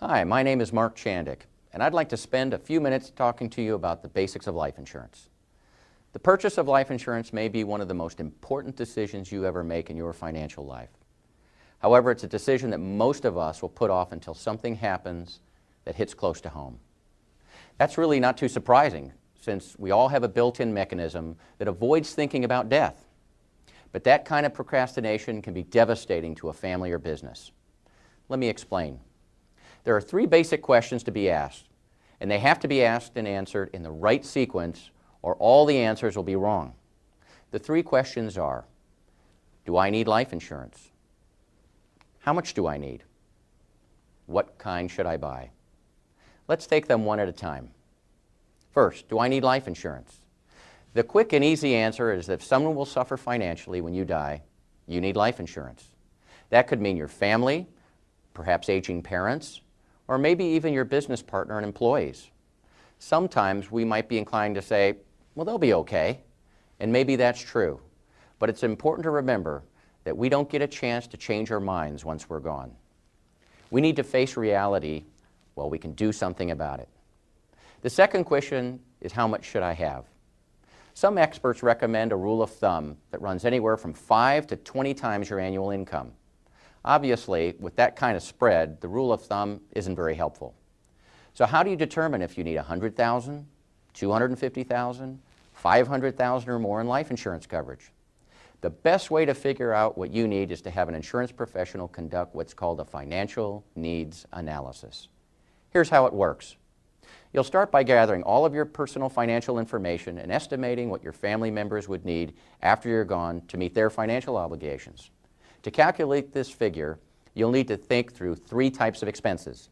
Hi, my name is Mark Chandick, and I'd like to spend a few minutes talking to you about the basics of life insurance. The purchase of life insurance may be one of the most important decisions you ever make in your financial life. However, it's a decision that most of us will put off until something happens that hits close to home. That's really not too surprising, since we all have a built-in mechanism that avoids thinking about death. But that kind of procrastination can be devastating to a family or business. Let me explain. There are three basic questions to be asked, and they have to be asked and answered in the right sequence, or all the answers will be wrong. The three questions are: do I need life insurance? How much do I need? What kind should I buy? Let's take them one at a time. First, do I need life insurance? The quick and easy answer is that if someone will suffer financially when you die, you need life insurance. That could mean your family, perhaps aging parents, or maybe even your business partner and employees. Sometimes we might be inclined to say, well, they'll be okay, and maybe that's true. But it's important to remember that we don't get a chance to change our minds once we're gone. We need to face reality while we can do something about it. The second question is, how much should I have? Some experts recommend a rule of thumb that runs anywhere from 5 to 20 times your annual income. Obviously, with that kind of spread, the rule of thumb isn't very helpful. So how do you determine if you need $100,000, $250,000, $500,000 or more in life insurance coverage? The best way to figure out what you need is to have an insurance professional conduct what's called a financial needs analysis. Here's how it works. You'll start by gathering all of your personal financial information and estimating what your family members would need after you're gone to meet their financial obligations. To calculate this figure, you'll need to think through three types of expenses.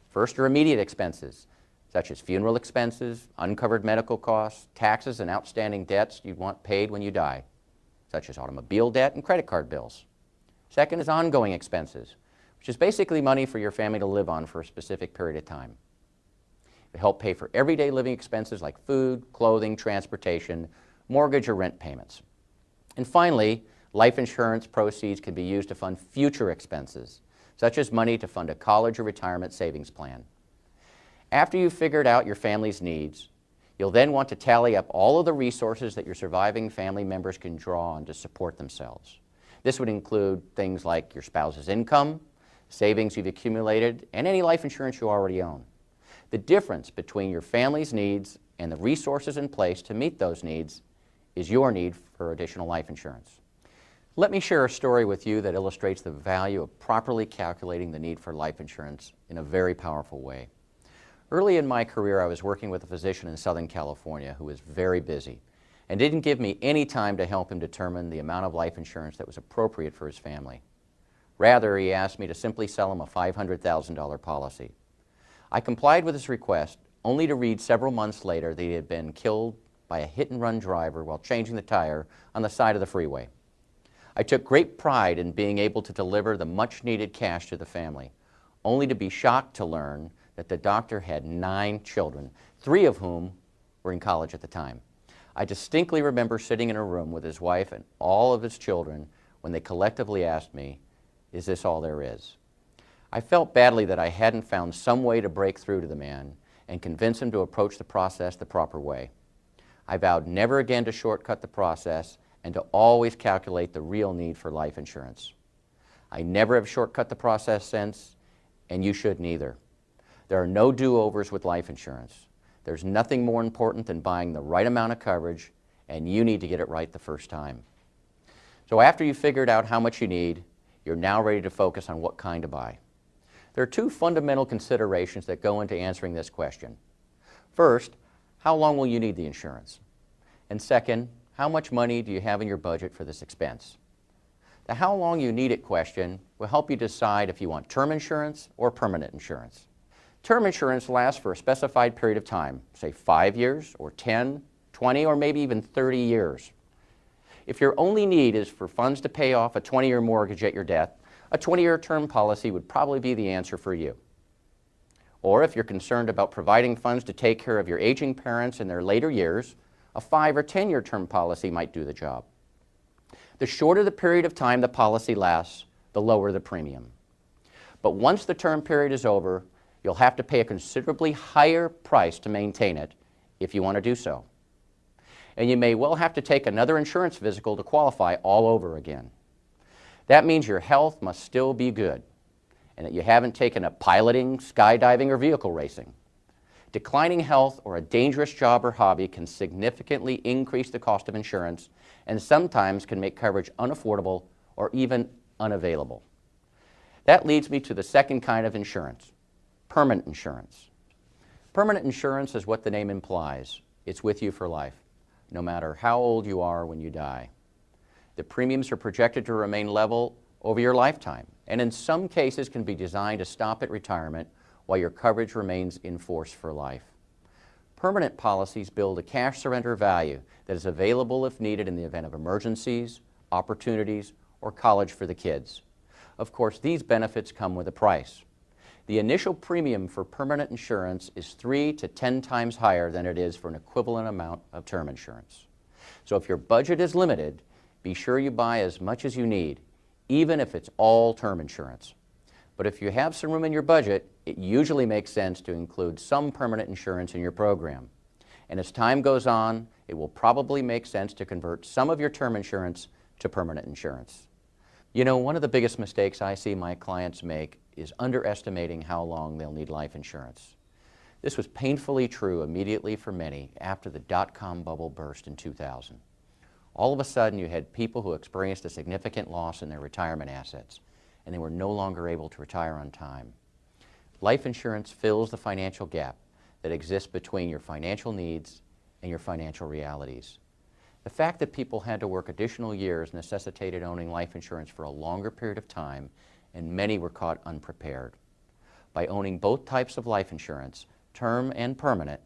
First, your immediate expenses, such as funeral expenses, uncovered medical costs, taxes, and outstanding debts you'd want paid when you die, such as automobile debt and credit card bills. Second is ongoing expenses, which is basically money for your family to live on for a specific period of time. It helps pay for everyday living expenses like food, clothing, transportation, mortgage or rent payments. And finally, life insurance proceeds can be used to fund future expenses, such as money to fund a college or retirement savings plan. After you've figured out your family's needs, you'll then want to tally up all of the resources that your surviving family members can draw on to support themselves. This would include things like your spouse's income, savings you've accumulated, and any life insurance you already own. The difference between your family's needs and the resources in place to meet those needs is your need for additional life insurance. Let me share a story with you that illustrates the value of properly calculating the need for life insurance in a very powerful way. Early in my career, I was working with a physician in Southern California who was very busy and didn't give me any time to help him determine the amount of life insurance that was appropriate for his family. Rather, he asked me to simply sell him a $500,000 policy. I complied with his request, only to read several months later that he had been killed by a hit-and-run driver while changing the tire on the side of the freeway. I took great pride in being able to deliver the much-needed cash to the family, only to be shocked to learn that the doctor had 9 children, 3 of whom were in college at the time. I distinctly remember sitting in a room with his wife and all of his children when they collectively asked me, "Is this all there is?" I felt badly that I hadn't found some way to break through to the man and convince him to approach the process the proper way. I vowed never again to shortcut the process and to always calculate the real need for life insurance. I never have shortcut the process since, and you shouldn't either. There are no do-overs with life insurance. There's nothing more important than buying the right amount of coverage, and you need to get it right the first time. So after you've figured out how much you need, you're now ready to focus on what kind to buy. There are 2 fundamental considerations that go into answering this question. First, how long will you need the insurance? And second, how much money do you have in your budget for this expense? The how long you need it question will help you decide if you want term insurance or permanent insurance. Term insurance lasts for a specified period of time, say 5 years or 10, 20, or maybe even 30 years. If your only need is for funds to pay off a 20-year mortgage at your death, a 20-year term policy would probably be the answer for you. Or if you're concerned about providing funds to take care of your aging parents in their later years, a 5 or 10-year term policy might do the job. The shorter the period of time the policy lasts, the lower the premium. But once the term period is over, you'll have to pay a considerably higher price to maintain it if you want to do so. And you may well have to take another insurance physical to qualify all over again. That means your health must still be good and that you haven't taken up piloting, skydiving, or vehicle racing. Declining health or a dangerous job or hobby can significantly increase the cost of insurance and sometimes can make coverage unaffordable or even unavailable. That leads me to the second kind of insurance, permanent insurance. Permanent insurance is what the name implies. It's with you for life, no matter how old you are when you die. The premiums are projected to remain level over your lifetime, and in some cases can be designed to stop at retirement while your coverage remains in force for life. Permanent policies build a cash surrender value that is available if needed in the event of emergencies, opportunities, or college for the kids. Of course, these benefits come with a price. The initial premium for permanent insurance is 3 to 10 times higher than it is for an equivalent amount of term insurance. So if your budget is limited, be sure you buy as much as you need, even if it's all term insurance. But if you have some room in your budget, it usually makes sense to include some permanent insurance in your program. And as time goes on, it will probably make sense to convert some of your term insurance to permanent insurance. You know, one of the biggest mistakes I see my clients make is underestimating how long they'll need life insurance. This was painfully true immediately for many after the dot-com bubble burst in 2000. All of a sudden, you had people who experienced a significant loss in their retirement assets, and they were no longer able to retire on time. Life insurance fills the financial gap that exists between your financial needs and your financial realities. The fact that people had to work additional years necessitated owning life insurance for a longer period of time, and many were caught unprepared. By owning both types of life insurance, term and permanent,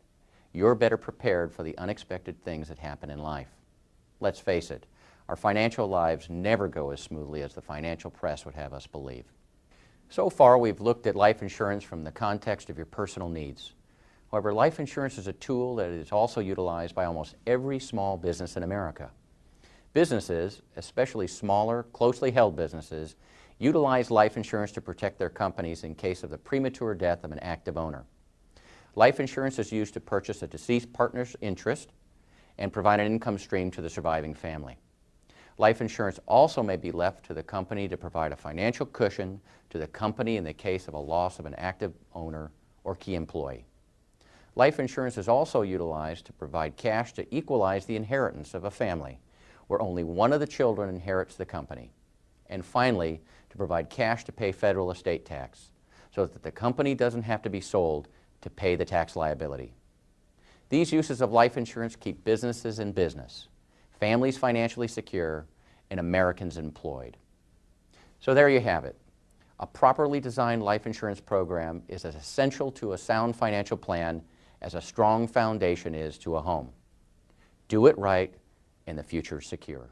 you're better prepared for the unexpected things that happen in life. Let's face it, our financial lives never go as smoothly as the financial press would have us believe. So far, we've looked at life insurance from the context of your personal needs. However, life insurance is a tool that is also utilized by almost every small business in America. Businesses, especially smaller, closely held businesses, utilize life insurance to protect their companies in case of the premature death of an active owner. Life insurance is used to purchase a deceased partner's interest and provide an income stream to the surviving family. Life insurance also may be left to the company to provide a financial cushion to the company in the case of a loss of an active owner or key employee. Life insurance is also utilized to provide cash to equalize the inheritance of a family, where only one of the children inherits the company. And finally, to provide cash to pay federal estate tax, so that the company doesn't have to be sold to pay the tax liability. These uses of life insurance keep businesses in business, families financially secure, and Americans employed. So there you have it. A properly designed life insurance program is as essential to a sound financial plan as a strong foundation is to a home. Do it right, and the future is secure.